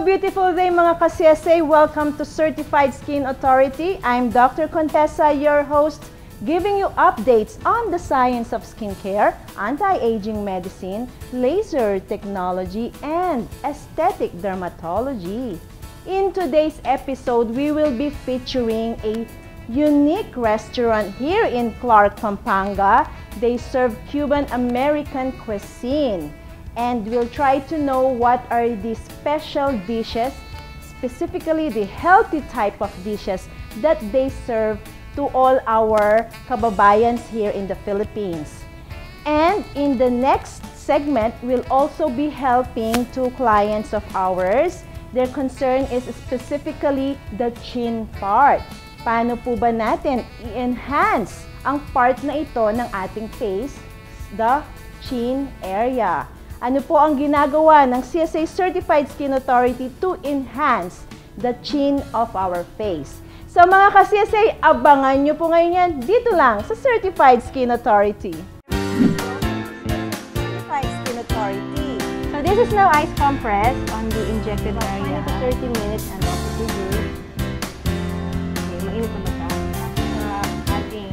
beautiful day mga ka-CSA. Welcome to Certified Skin Authority. I'm Dr. Contessa, your host, giving you updates on the science of skincare, anti-aging medicine, laser technology, and aesthetic dermatology. In today's episode, we will be featuring a unique restaurant here in Clark, Pampanga. They serve Cuban-American cuisine. And we'll try to know what are the special dishes, specifically the healthy type of dishes that they serve to all our kababayans here in the Philippines. And in the next segment, we'll also be helping two clients of ours. Their concern is specifically the chin part. Paano po ba natin i-enhance ang part na ito ng ating face, the chin area? Ano po ang ginagawa ng CSA Certified Skin Authority to enhance the chin of our face? So mga ka-CSA, abangan nyo po ngayon yan dito lang sa Certified Skin Authority. Certified Skin Authority. So this is now ice compress on the injected area. 20 to 30 minutes and also to do. Okay, mainit na ba siya? Ating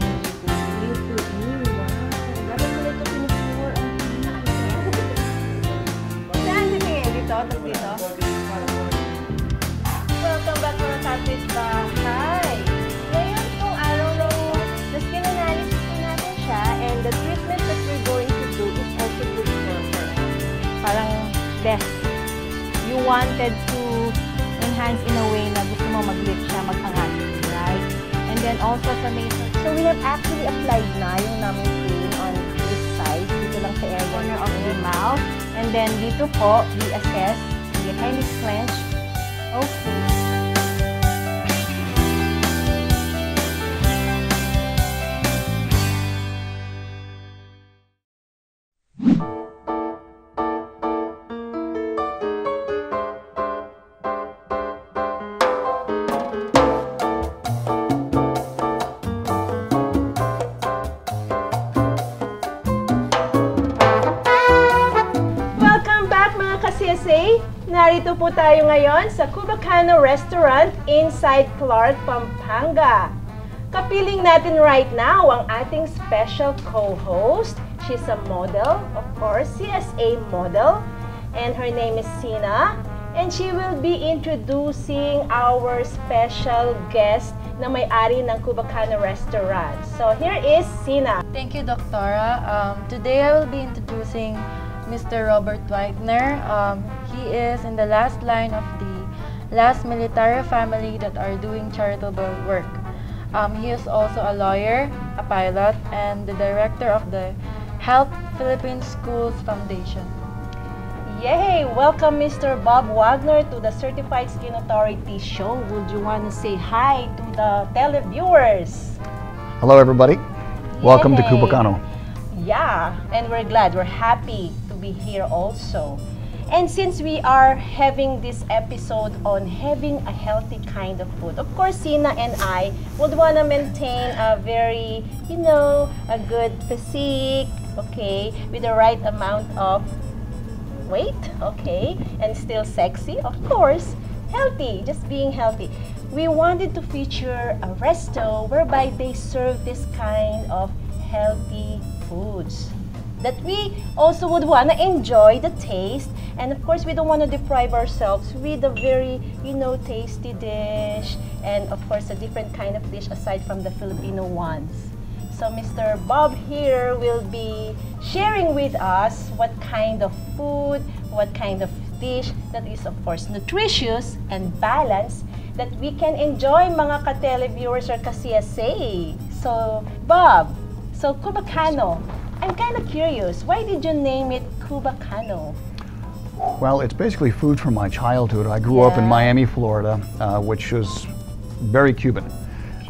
Welcome back to our Kapit Bahay. Ngayon pong araw ng skin analysis po natin siya, and the treatment that we're going to do is also good for her. parang best. You wanted to enhance in a way na gusto mo mag-lift siya, mag-angat, right? And then also sa nasal. So we have actually applied na yung namin cream on this side, dito lang sa area Corner of the mouth. And then dito po, we assess. Sige, kindly clench. Okay. CSA, narito po tayo ngayon sa Cubakano Restaurant inside Clark, Pampanga. Kapiling natin right now ang ating special co-host. She's a model, of course, CSA model, and her name is Sina. And she will be introducing our special guest na may-ari ng Cubakano Restaurant. So here is Sina. Thank you, Doctora. Today I will be introducing Mr. Robert Whitener. He is in the last line of the last military family that are doing charitable work. He is also a lawyer, a pilot, and the director of the Help Philippine Schools Foundation. Yay! Welcome, Mr. Bob Wagner, to the Certified Skin Authority show. Would you want to say hi to the televiewers? Hello, everybody. Welcome to Yay. Cubakano. Yeah, and we're glad, we're happy to be here also. And since we are having this episode on having a healthy kind of food, of course, Sina and I would want to maintain a very, a good physique, okay, with the right amount of weight, okay, and still sexy, of course, healthy, just being healthy. We wanted to feature a resto whereby they serve this kind of healthy foods that we also would want to enjoy the taste, and of course we don't want to deprive ourselves with a very tasty dish, and of course a different kind of dish aside from the Filipino ones. So Mr. Bob here will be sharing with us what kind of food, what kind of dish that is of course nutritious and balanced that we can enjoy, mga ka-televiewers or ka-CSA. So Bob, so Cubakano, I'm kind of curious, why did you name it Cubakano? Well, it's basically food from my childhood. I grew up in Miami, Florida, which is very Cuban.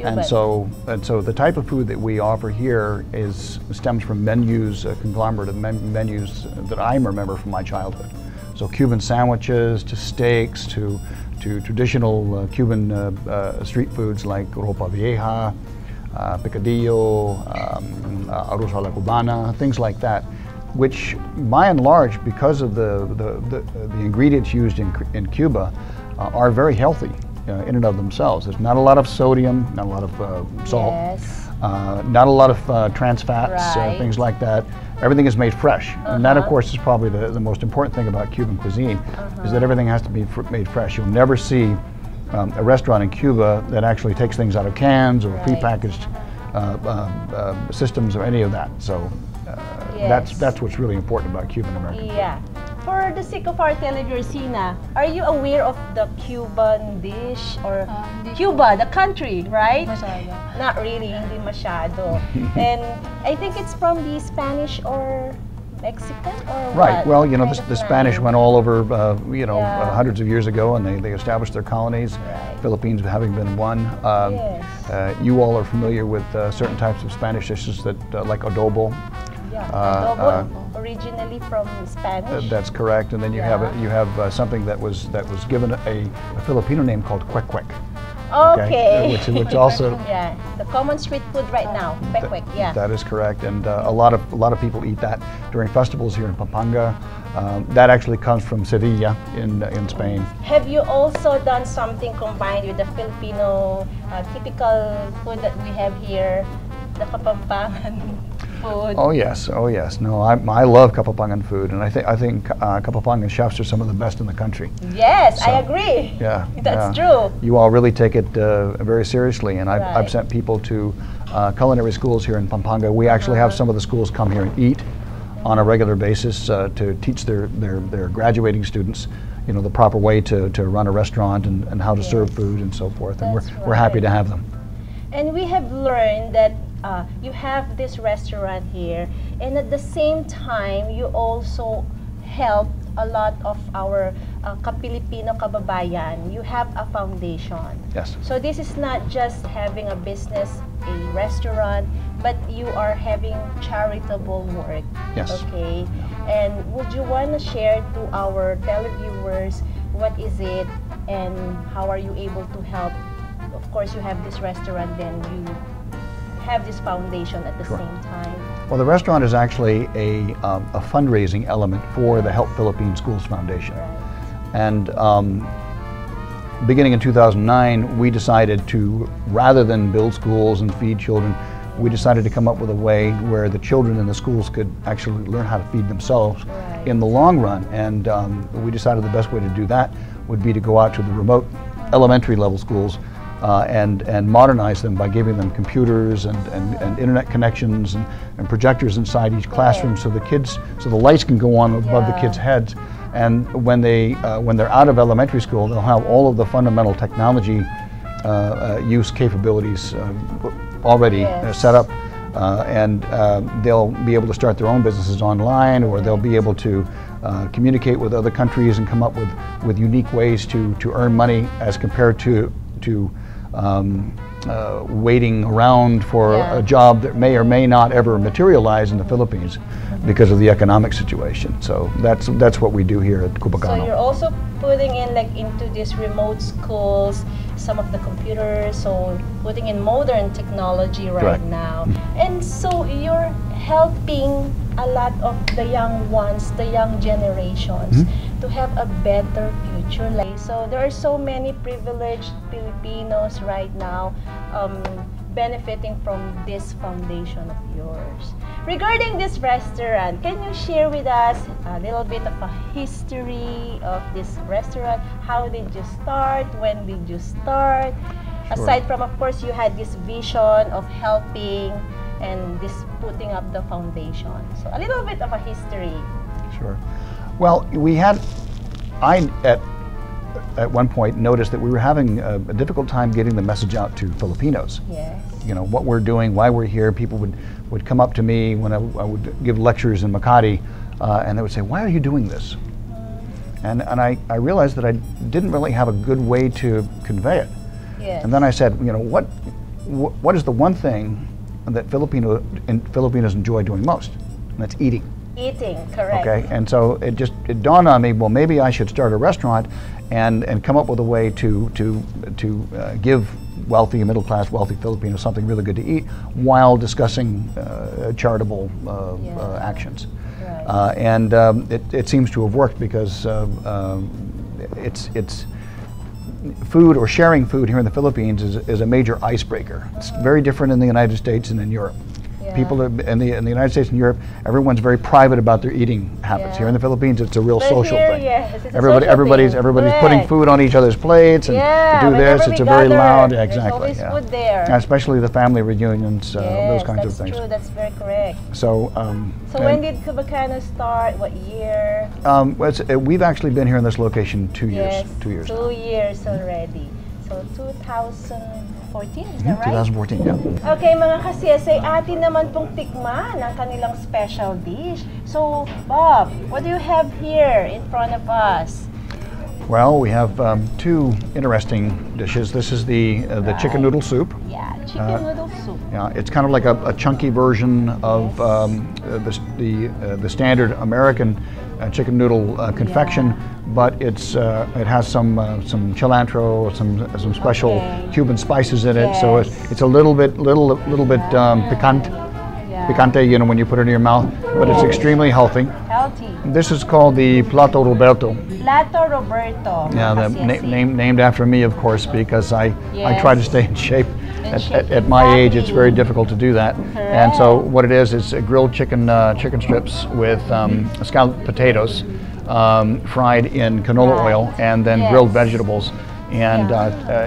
And so the type of food that we offer here stems from menus, a conglomerate of menus that I remember from my childhood. So Cuban sandwiches to steaks to traditional Cuban street foods like ropa vieja, picadillo, arroz a la cubana, things like that. which by and large, because of the ingredients used in Cuba, are very healthy in and of themselves. There's not a lot of sodium, not a lot of salt, Yes. not a lot of trans fats, Right. things like that. Everything is made fresh, and that, of course, is probably the most important thing about Cuban cuisine, is that everything has to be made fresh. You'll never see a restaurant in Cuba that actually takes things out of cans or prepackaged systems or any of that. So Yes. that's what's really important about Cuban American. Yeah. For the sake of our televiewers, Sina, are you aware of the Cuban dish or Cuba, the country, right? Masyado. Not really, hindi masyado. And I think it's from the Spanish or Mexican or Right. what? Well, you know, Kind the of Spanish line. went all over, Yeah. hundreds of years ago, and they established their colonies. Right. Philippines having been one. Yes. You all are familiar with certain types of Spanish dishes that, like adobo. Yeah. uh, Adobo, originally from Spanish. That's correct. And then you have something that was given a Filipino name called kwek kwek. Okay. Which also. Yeah, the common street food right now, kwek-kwek, yeah. That is correct, and a lot of people eat that during festivals here in Pampanga. That actually comes from Sevilla in Spain. Have you also done something combined with the Filipino typical food that we have here, the Kapampangan food? Oh yes. No, I love Kapampangan food, and I think Kapampangan chefs are some of the best in the country. Yes, I So, agree. Yeah, That's yeah. true. You all really take it very seriously, and I've Right. sent people to culinary schools here in Pampanga. We actually have some of the schools come here and eat on a regular basis to teach their graduating students, you know, the proper way to run a restaurant and how to serve food and so forth. And That's we're happy right. to have them. And we have learned that you have this restaurant here, and at the same time, you also help a lot of our Kapilipino kababayan. You have a foundation. Yes. So this is not just having a business, a restaurant, but you are having charitable work. Yes. Okay. And would you want to share to our televiewers what is it and how are you able to help? Of course, you have this restaurant, then you have this foundation at the Sure. same time. Well, the restaurant is actually a fundraising element for the Help Philippine Schools Foundation. Right. And beginning in 2009, we decided to, rather than build schools and feed children, we decided to come up with a way where the children in the schools could actually learn how to feed themselves Right. in the long run. And we decided the best way to do that would be to go out to the remote elementary level schools and modernize them by giving them computers and internet connections and projectors inside each classroom, so the lights can go on above the kids' heads. And when they're out of elementary school, they'll have all of the fundamental technology use capabilities already set up, and they'll be able to start their own businesses online, or they'll be able to communicate with other countries and come up with unique ways to earn money as compared to waiting around for a job that may or may not ever materialize in the Philippines because of the economic situation. So that's what we do here at Cubakano. So you're also putting in into these remote schools some of the computers, so putting in modern technology right Correct. now. And so you're helping a lot of the young ones, the young generations, to have a better future. So there are so many privileged Filipinos right now benefiting from this foundation of yours. Regarding this restaurant, can you share with us a little bit of a history of this restaurant? How did you start? When did you start? Sure. Aside from, of course, you had this vision of helping and this putting up the foundation. So a little bit of a history. Sure. Well, I at one point noticed that we were having a difficult time getting the message out to Filipinos. Yes. You know, what we're doing, why we're here. People would come up to me when I would give lectures in Makati, and they would say, "Why are you doing this?" And I realized that I didn't really have a good way to convey it. Yes. And then I said, you know, what is the one thing that Filipinos enjoy doing most? And that's eating. Eating, correct. Okay, and so it dawned on me, well, maybe I should start a restaurant and come up with a way to give wealthy, middle-class, wealthy Filipinos something really good to eat while discussing charitable actions. Right. And it seems to have worked because it's food or sharing food here in the Philippines is a major icebreaker. It's very different in the United States and in Europe. Yeah. People in the United States and Europe, everyone's very private about their eating habits. Yeah. Here in the Philippines, it's a real But social here, thing. yes, it's a Everybody's social thing. putting Correct. food on each other's plates and Yeah, do this. whenever It's we a very gather, loud, there's exactly. always Yeah. food there. Especially the family reunions, Yes, those kinds of that's things. true. That's very correct. So, So when did Cubakano start? What year? we've actually been here in this location 2 years. Yes, 2 years. 2 years already. So 2014, is that right? 2014, yeah. Okay mga ka-CSA, atin naman pong tikman ang kanilang special dish. So Bob, what do you have here in front of us? Well, we have two interesting dishes. This is the chicken noodle soup. Yeah, chicken noodle soup. Yeah, it's kind of like a chunky version of the standard American chicken noodle confection, but it has some cilantro, some special Cuban spices in it. So it's a little bit picante, you know, when you put it in your mouth, but it's extremely healthy. Healthy. This is called the Plato Roberto. Plato Roberto. Yeah, named after me, of course, because I try to stay in shape. At my age, it's very difficult to do that. And so what it is grilled chicken strips with scalloped potatoes fried in canola oil, and then grilled vegetables. And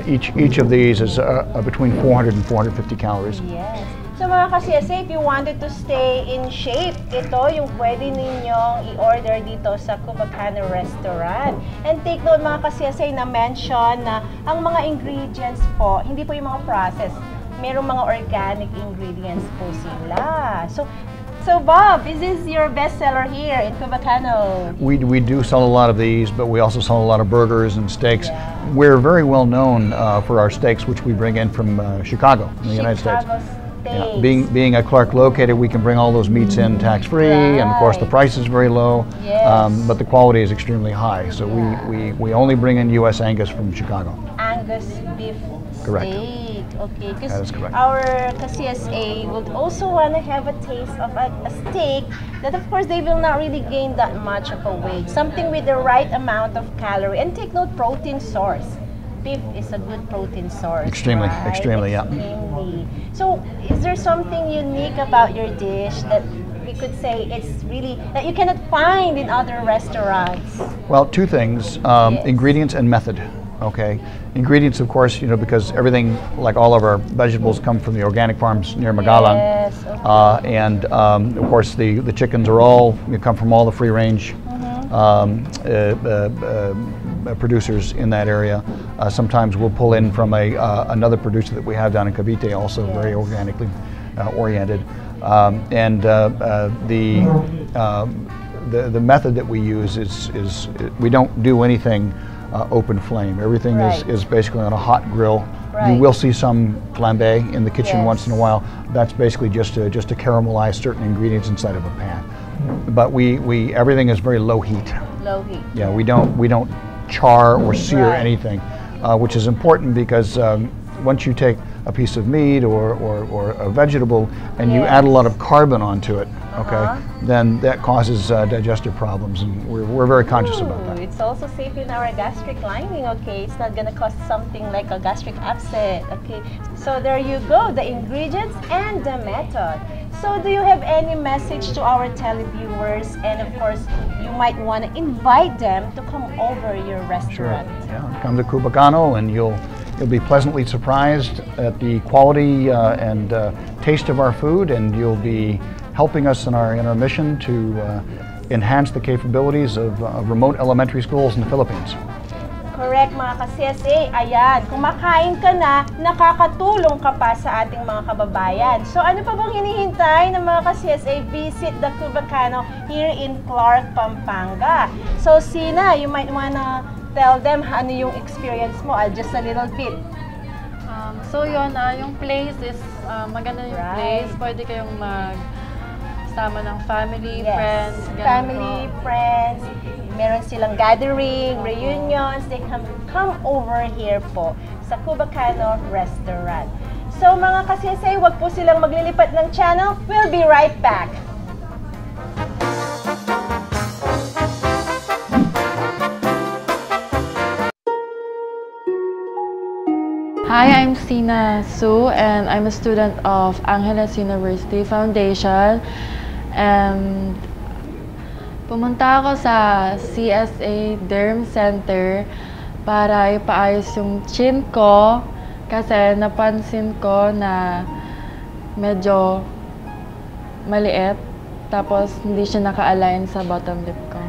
each of these is between 400 and 450 calories. Yes. So mga ka-CSA, if you wanted to stay in shape, ito yung pwede ninyong i-order dito sa Cubakano Restaurant. And take note mga ka-CSA na mention na ang mga ingredients po, hindi po yung mga process. Merong mga organic ingredients po sila. So Bob, is this your bestseller here in Cubakano? We do sell a lot of these, but we also sell a lot of burgers and steaks. Yeah. We're very well known for our steaks, which we bring in from Chicago, in the United States. Yeah. Being a Clark located, we can bring all those meats in tax-free, and of course the price is very low, but the quality is extremely high. So we only bring in U.S. Angus from Chicago. Angus beef Correct. steak. Okay, That because is correct. our CSA would also want to have a taste of a steak that of course they will not really gain that much of a weight. Something with the right amount of calorie. And take note, protein source. Beef is a good protein source. Extremely, right? extremely, yeah. Extremely. So, is there something unique about your dish that we could say it's really that you cannot find in other restaurants? Well, two things: ingredients and method. Okay, ingredients, of course, you know, because everything, like all of our vegetables, come from the organic farms near Magalang. Yes, okay. And of course, the chickens are all come from all the free-range producers in that area. Sometimes we'll pull in from another producer that we have down in Cavite, also very organically oriented. And the method that we use is we don't do anything open flame. Everything is basically on a hot grill. You will see some flambe in the kitchen once in a while. That's basically just to caramelize certain ingredients inside of a pan. But everything is very low heat. Low heat. Yeah, we don't char or sear anything, which is important because once you take a piece of meat or a vegetable and you add a lot of carbon onto it, then that causes digestive problems, and we're very conscious about that. It's also safe in our gastric lining, okay? It's not gonna cause something like a gastric upset, okay? So there you go, the ingredients and the method. So do you have any message to our televiewers? And of course, you might want to invite them to come over your restaurant. Sure. Yeah, come to Cubakano and you'll be pleasantly surprised at the quality and taste of our food, and you'll be helping us in our mission to enhance the capabilities of remote elementary schools in the Philippines. Correct mga ka-CSA, ayan, kumakain ka na, nakakatulong ka pa sa ating mga kababayan. So ano pa bang hinihintay ng mga ka-CSA? Visit the Cubakano here in Clark, Pampanga. So Sina, you might wanna tell them ano yung experience mo, just a little bit. So yun, yung place is maganda yung place. Pwede kayong magsama ng family, friends. Family, friends. Meron silang gathering, reunions. They can come over here po sa Cubakano Restaurant. So mga ka-CSA, wag po silang maglilipat ng channel. We'll be right back. Hi, I'm Sina Su, and I'm a student of Angeles University Foundation. And pumunta ako sa CSA Derm Center para ipaayos yung chin ko kasi napansin ko na medyo maliit tapos hindi siya naka-align sa bottom lip ko.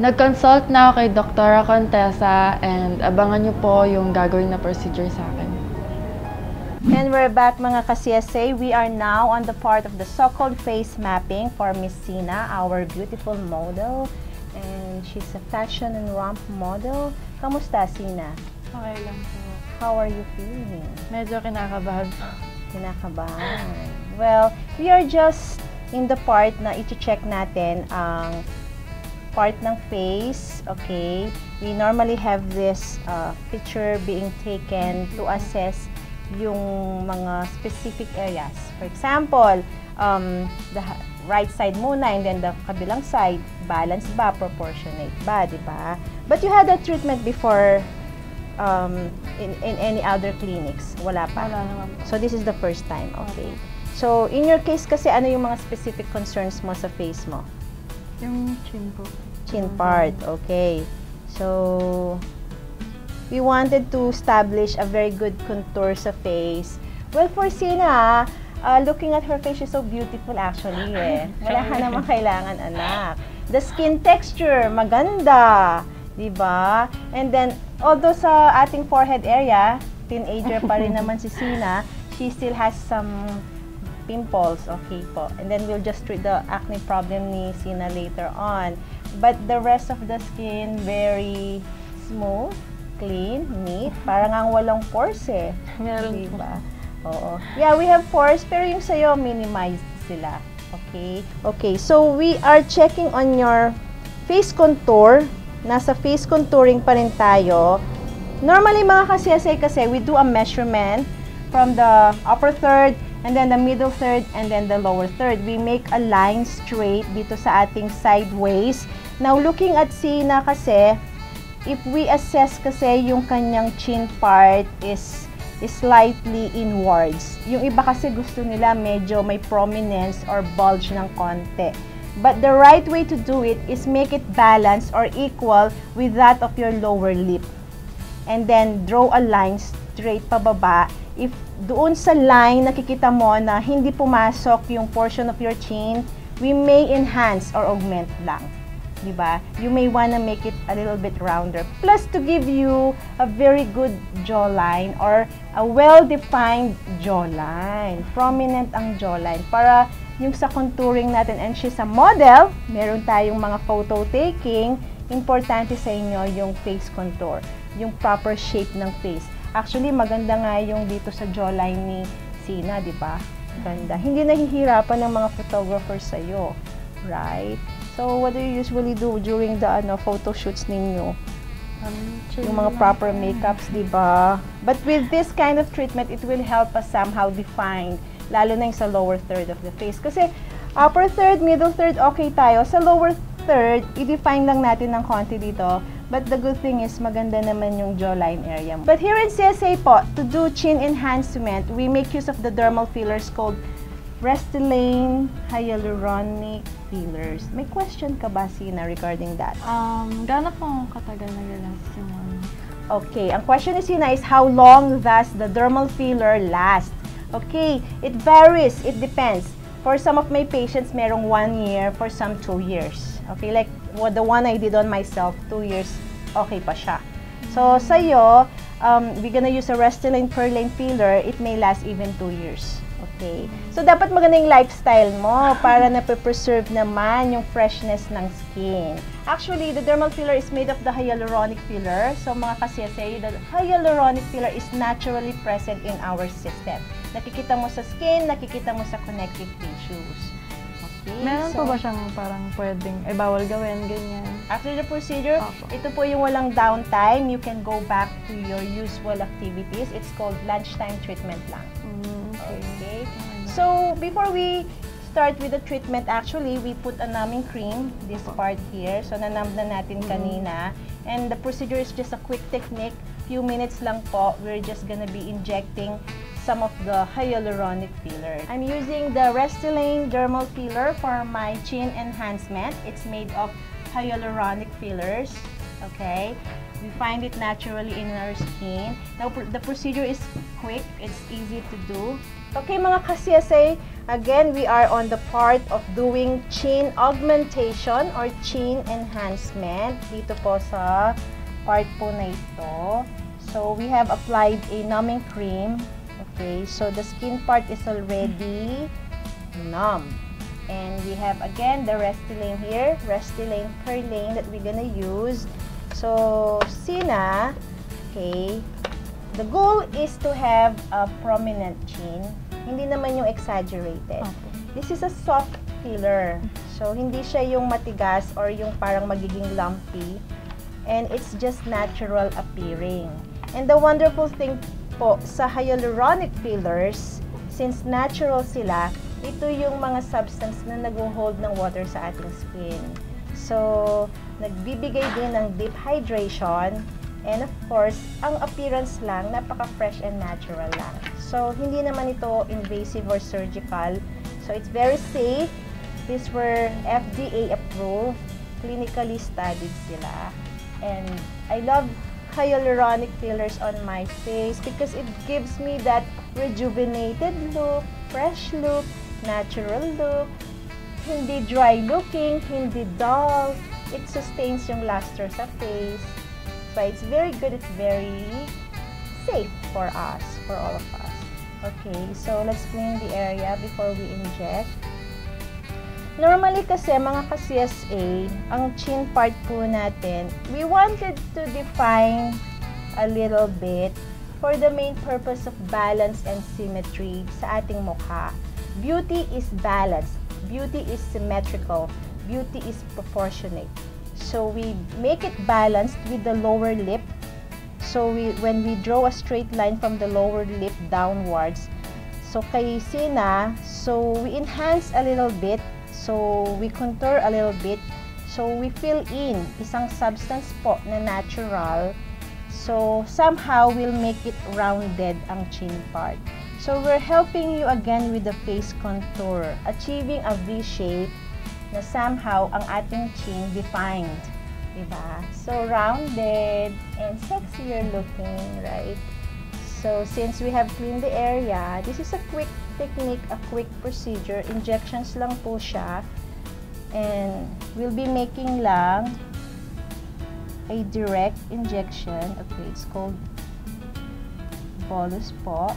Nag-consult na ako kay Dr. Contessa and abangan niyo po yung gagawin na procedure sa akin. And we're back mga ka-CSA. We are now on the part of the so-called face mapping for Miss Sina, our beautiful model. And she's a fashion and romp model. Kamusta, Sina? Okay lang po. How are you feeling? Medyo kinakabahan po. Kinakabahan. Well, we are just in the part na iti-check natin ang part ng face, okay? We normally have this picture being taken to assess yung mga specific areas. For example, the right side muna and then the kabilang side, balance ba, proportionate ba, di ba? But you had a treatment before in any other clinics? Wala pa? Wala naman po. So this is the first time, okay? So in your case kasi, ano yung mga specific concerns mo sa face mo? Yung chin po. Chin part, okay. So, we wanted to establish a very good contour sa face. Well, for Sina, looking at her face, she's so beautiful actually eh. Wala ka naman kailangan, anak. The skin texture, maganda. Diba? And then, although sa ating forehead area, teenager pa rin naman si Sina, she still has some pimples, okay po. And then we'll just treat the acne problem ni Sina later on. But the rest of the skin, very smooth, clean, neat. Parang ang walang pores eh. Meron diba? Oo. Yeah, we have pores, pero yung sa'yo, minimized sila. Okay? Okay, so we are checking on your face contour. Nasa face contouring pa rin tayo. Normally, mga ka-CSA kasi, we do a measurement from the upper third, and then the middle third, and then the lower third. We make a line straight dito sa ating sideways. Now, looking at Sina kasi, if we assess kasi yung kanyang chin part is slightly inwards. Yung iba kasi gusto nila medyo may prominence or bulge ng konti. But the right way to do it is make it balanced or equal with that of your lower lip. And then, draw a line straight pababa. If doon sa line nakikita mo na hindi pumasok yung portion of your chin, we may enhance or augment lang. Diba? You may wanna make it a little bit rounder. Plus, to give you a very good jawline or a well-defined jawline. Prominent ang jawline. Para yung sa contouring natin, and she's a model, meron tayong mga photo taking, importante sa inyo yung face contour, yung proper shape ng face. Actually, maganda nga yung dito sa jawline ni Sina, di ba? Ganda. Hindi nahihirapan ng mga photographers sa'yo. Right? So, what do you usually do during the photo shoots ninyo? Yung mga proper makeups, di ba? But with this kind of treatment, it will help us somehow define, lalo na yung sa lower third of the face. Kasi upper third, middle third, okay tayo. Sa lower third, i-define lang natin ng konti dito. But the good thing is, maganda naman yung jawline area. But here in CSA po, to do chin enhancement, we make use of the dermal fillers called Restylane Hyaluronic Fillers. May question ka ba, Sina, regarding that? Gaano po katagal nag-last yung Okay, ang question ni Sina is how long does the dermal filler last? Okay, it varies, it depends. For some of my patients, merong 1 year, for some 2 years. Okay, like the one I did on myself, 2 years, okay pa siya. So, sa'yo, we're gonna use a Restylane Perlane filler, it may last even 2 years. Okay? So, dapat maganda yung lifestyle mo para na-preserve naman yung freshness ng skin. Actually, the dermal filler is made of the hyaluronic filler. So, mga ka-CSA, the hyaluronic filler is naturally present in our system. Nakikita mo sa skin, nakikita mo sa connective tissues. Okay? Meron po ba siyang parang pwedeng, bawal gawin, ganyan? After the procedure, Opo. ito po yung walang downtime. You can go back to your usual activities. It's called lunchtime treatment lang. Okay. Okay? So, before we start with the treatment, actually, we put a numbing cream, this part here. So, nanumb na natin kanina. And the procedure is just a quick technique. Few minutes lang po. We're just gonna be injecting some of the hyaluronic filler. I'm using the Restylane dermal filler for my chin enhancement. It's made of hyaluronic fillers. Okay? We find it naturally in our skin. Now, the procedure is quick. It's easy to do. Okay, mga ka-CSA, again, we are on the part of doing chin augmentation or chin enhancement dito po sa part po na ito. So, we have applied a numbing cream. Okay, so the skin part is already numb. And we have, again, the Restylane here, Restylane Perlane that we're gonna use. So, Sina, okay, the goal is to have a prominent chin. Hindi naman yung exaggerated. This is a soft filler. So, hindi siya yung matigas or yung parang magiging lumpy. And it's just natural appearing. And the wonderful thing po sa hyaluronic fillers, since natural sila, ito yung mga substance na nag-hold ng water sa ating skin. So, nagbibigay din ng deep hydration. And of course, ang appearance lang, napaka-fresh and natural lang. So, hindi naman ito invasive or surgical. So, it's very safe. These were FDA approved. Clinically studied sila. And I love hyaluronic fillers on my face because it gives me that rejuvenated look, fresh look, natural look, hindi dry looking, hindi dull. It sustains yung luster sa face. So it's very good, it's very safe for us, for all of us. Okay, so let's clean the area before we inject. Normally kasi mga ka-CSA, ang chin part po natin, we wanted to define a little bit for the main purpose of balance and symmetry sa ating mukha. Beauty is balanced. Beauty is symmetrical. Beauty is proportionate. So we make it balanced with the lower lip. So when we draw a straight line from the lower lip downwards, so kay Sina, so we enhance a little bit. So, we contour a little bit. So, we fill in isang substance po na natural. So, somehow, we'll make it rounded ang chin part. So, we're helping you again with the face contour, achieving a V shape na somehow ang ating chin defined. Diba? So, rounded and sexier looking, right? So, since we have cleaned the area, this is a quick technique, a quick procedure. Injections lang po siya. And we'll be making lang a direct injection. Okay, it's called bolus po.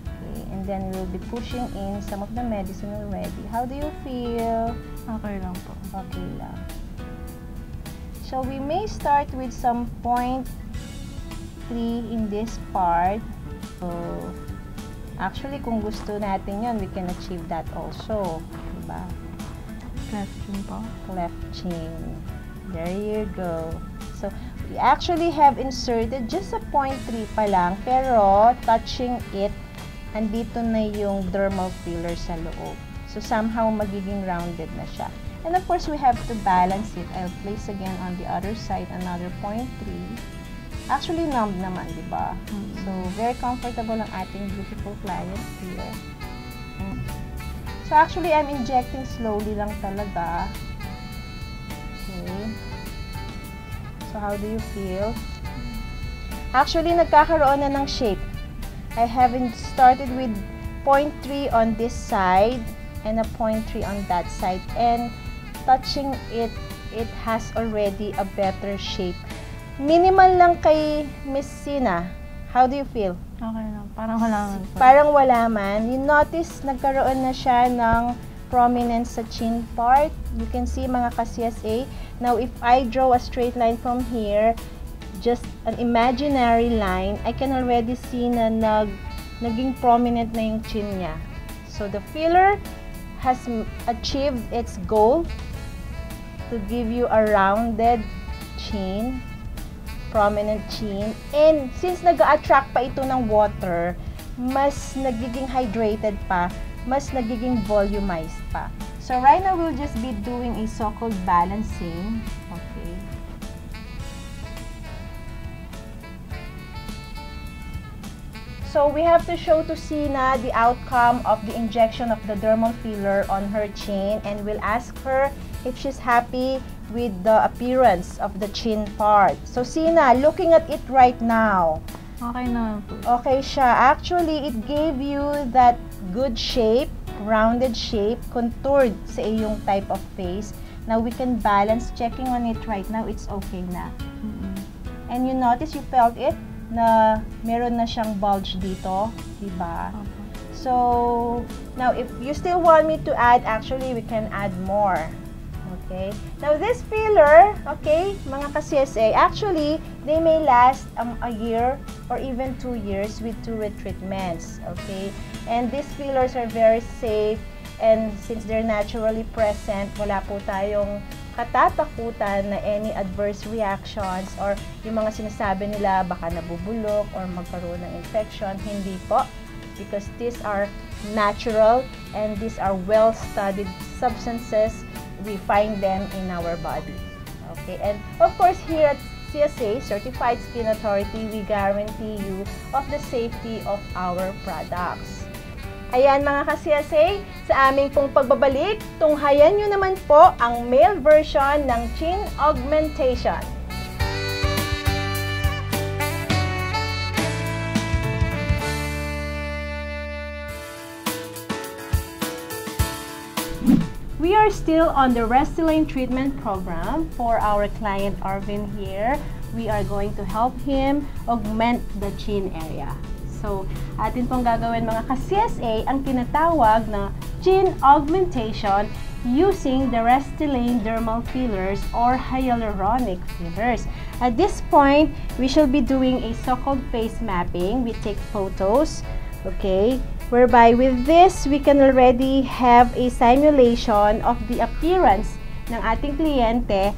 Okay, and then we'll be pushing in some of the medicine already. How do you feel? Okay lang po. Okay lang. So, we may start with some 0.3 in this part. So, actually, kung gusto natin yun, we can achieve that also. Diba? Cleft chin po. Cleft chin. There you go. So, we actually have inserted just a 0.3 pa lang, pero touching it, andito na yung dermal filler sa loob. So, somehow, magiging rounded na siya. And of course, we have to balance it. I'll place again on the other side another 0.3. Actually, numb naman, di ba? So, very comfortable ang ating beautiful client here. So, actually, I'm injecting slowly lang talaga. Okay. So, how do you feel? Actually, nagkakaroon na ng shape. I haven't started with 0.3 on this side and a 0.3 on that side. And touching it, it has already a better shape. Minimal lang kay Miss Sina. How do you feel? Okay lang. Parang wala man po. Parang wala man. You notice, nagkaroon na siya ng prominence sa chin part. You can see mga ka-CSA. Now, if I draw a straight line from here, just an imaginary line, I can already see na naging prominent na yung chin niya. So, the filler has achieved its goal to give you a rounded chin, prominent chin, and since nag-attract pa ito ng water, mas nagiging hydrated pa mas nagiging volumized pa. So right now, we'll just be doing a so-called balancing. Okay. So we have to show to Sina the outcome of the injection of the dermal filler on her chin, and we'll ask her if she's happy with the appearance of the chin part. So Sina, looking at it right now, Okay naman po. okay siya. Actually, it gave you that good shape, rounded shape, contoured sa iyong type of face. Now, we can balance. Checking on it right now, it's okay na. And you notice, you felt it, na meron na siyang bulge dito, diba? So, now, if you still want me to add, actually, we can add more. Okay? Now, this filler, okay, mga ka-CSA, actually, they may last a year or even 2 years with 2 retreatments. Okay? And these fillers are very safe, and since they're naturally present, wala po tayong katatakutan na any adverse reactions or yung mga sinasabi nila baka nabubulok or magkaroon ng infection. Hindi po. Because these are natural and these are well-studied substances. We find them in our body. Okay, and of course here at CSA, Certified Skin Authority, we guarantee you of the safety of our products. Ayan mga ka-CSA, sa aming pong pagbabalik, tunghayan nyo naman po ang male version ng chin augmentation. We are still on the Restylane treatment program for our client Arvin here. We are going to help him augment the chin area. So, atin pong gagawin mga ka-CSA ang tinatawag na chin augmentation using the Restylane dermal fillers or hyaluronic fillers. At this point, we shall be doing a so-called face mapping. We take photos, okay? Whereby with this, we can already have a simulation of the appearance ng ating kliyente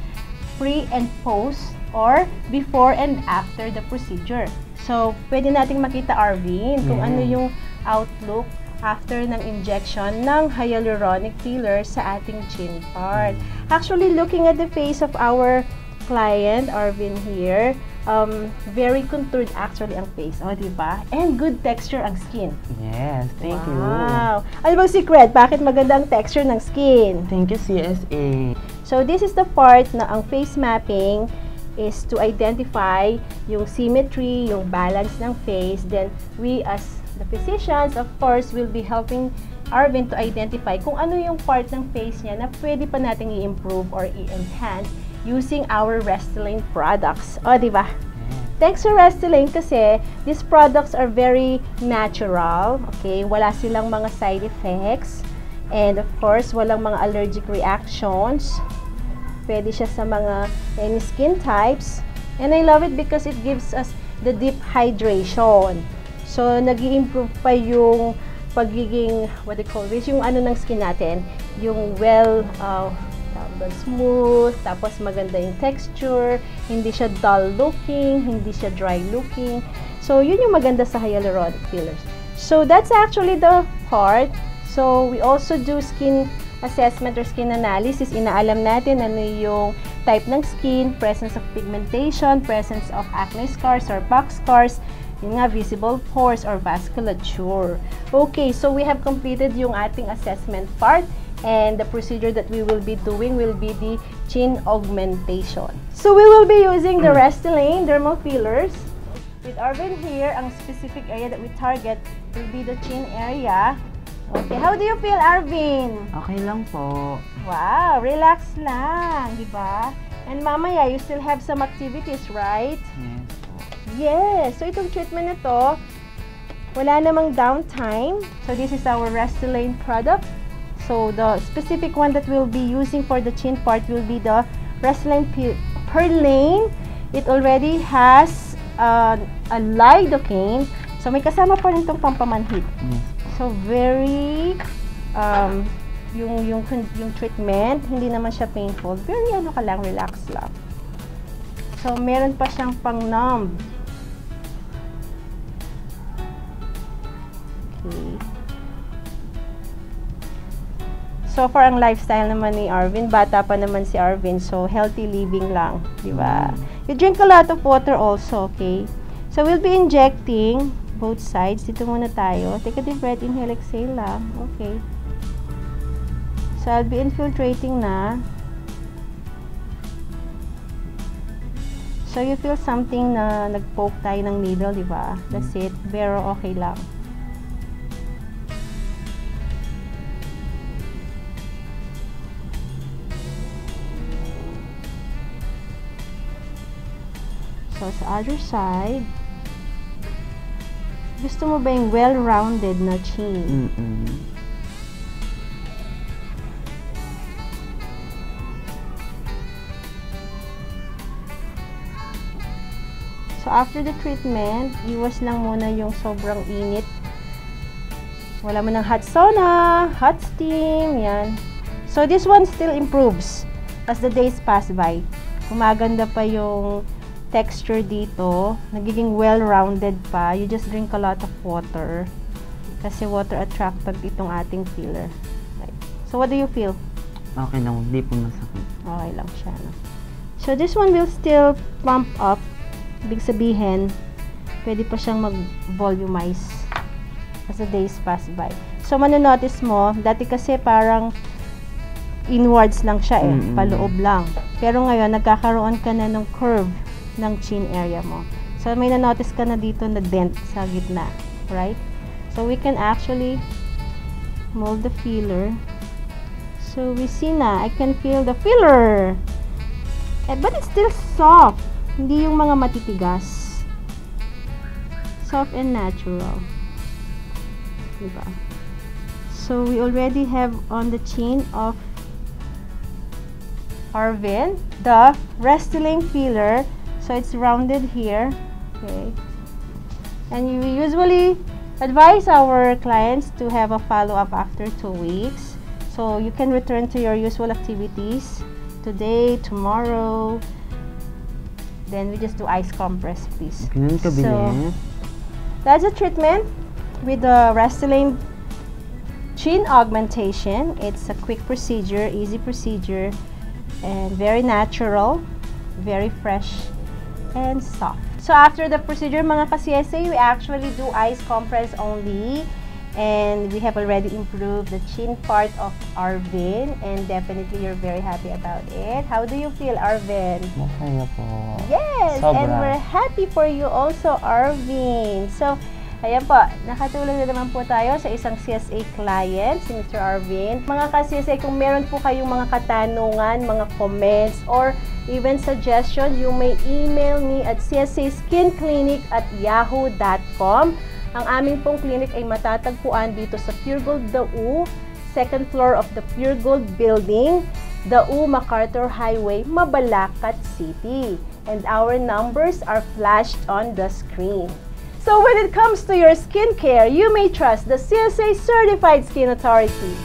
pre and post or before and after the procedure. So, pwede nating makita, Arvin, kung ano yung outlook after ng injection ng hyaluronic filler sa ating chin part. Actually, looking at the face of our client, Arvin here, very contoured actually ang face. O, diba? And good texture ang skin. Yes, thank you. Wow! Ano bang secret? Bakit maganda ang texture ng skin? Thank you, CSA. So, this is the part na ang face mapping is to identify yung symmetry, yung balance ng face. Then, we as the physicians, of course, will be helping Arvin to identify kung ano yung part ng face niya na pwede pa nating i-improve or i-enhance using our Restylane products. O, di ba? Thanks to Restylane kasi these products are very natural. Okay? Wala silang mga side effects. And of course, walang mga allergic reactions. Pwede siya sa mga any skin types. And I love it because it gives us the deep hydration. So, nag-i-improve pa yung pagiging, what they call this, yung ano ng skin natin, yung smooth, tapos maganda yung texture, hindi siya dull looking, hindi siya dry looking. So, yun yung maganda sa hyaluronic fillers. So, that's actually the part. So, we also do skin assessment or skin analysis. Inaalam natin ano yung type ng skin, presence of pigmentation, presence of acne scars or pox scars, yung nga, visible pores or vasculature. Okay, so we have completed yung ating assessment part. And the procedure that we will be doing will be the chin augmentation. So we will be using the Restylane dermal fillers. With Arvin here, ang specific area that we target will be the chin area. Okay, how do you feel, Arvin? Okay lang po. Wow, relax lang, di ba? And mamaya, you still have some activities, right? Yes po. Yes, so itong treatment na to, wala namang downtime. So this is our Restylane product. So the specific one that we'll be using for the chin part will be the Restylane Perlane. It already has a lidocaine. So may kasama pa rin itong pampamanhid. Yes. So very yung treatment, hindi naman siya painful. Very ano ka lang, relax lang. So meron pa siyang pang-numb. Okay. so far ang lifestyle naman ni Arvin, bata pa naman si Arvin, so healthy living lang, di ba? You drink a lot of water also, okay? So we'll be injecting both sides. Dito muna tayo. Take a deep breath, inhale, exhale lang. Okay. So I'll be infiltrating na. So you feel something na nag-poke tayo ng needle, di ba? That's it. Pero okay lang. So sa other side, gusto mo ba yung well-rounded na chin? So, after the treatment, iwas lang muna yung sobrang init. Wala mo ng hot sauna, hot steam, yan. So, this one still improves as the days pass by. Gumaganda pa yung texture dito. Nagiging well-rounded pa. You just drink a lot of water. Kasi water attractant itong ating filler. Right. So, what do you feel? Okay lang, hindi po masakit. Okay lang siya, no? So, this one will still plump up. Ibig sabihin, pwede pa siyang mag-volumize as the days pass by. So, manonotice mo, dati kasi parang inwards lang siya paloob lang. Pero ngayon, nagkakaroon ka na ng curve ng chin area mo. So, may nanotice ka na dito na dent sa gitna, right? So, we can actually mold the filler. So, we see na, I can feel the filler. But it's still soft. Hindi yung mga matitigas. Soft and natural. Diba? So, we already have on the chin of Arvin the Restylane filler. So, it's rounded here. Okay. And we usually advise our clients to have a follow-up after 2 weeks. So, you can return to your usual activities today, tomorrow. Then we just do ice compress, please. So, that's a treatment with the Restylane chin augmentation. It's a quick procedure, easy procedure, and very natural, very fresh, and soft. So after the procedure, mga ka-CSA, we actually do ice compress only. And we have already improved the chin part of Arvin, and definitely you're very happy about it. How do you feel, Arvin? Masaya po. Yes, Sobra. and we're happy for you also, Arvin. So, ayan po, nakatulong na naman po tayo sa isang CSA client, si Mr. Arvin. Mga ka-CSA, kung meron po kayong mga katanungan, mga comments, or even suggestion, you may email me at csaskinclinic@yahoo.com. Ang aming pong clinic ay matatagpuan dito sa Pure Gold Dau, second floor of the Pure Gold Building, Dau MacArthur Highway, Mabalacat City. And our numbers are flashed on the screen. So when it comes to your skincare, you may trust the CSA Certified Skin Authority.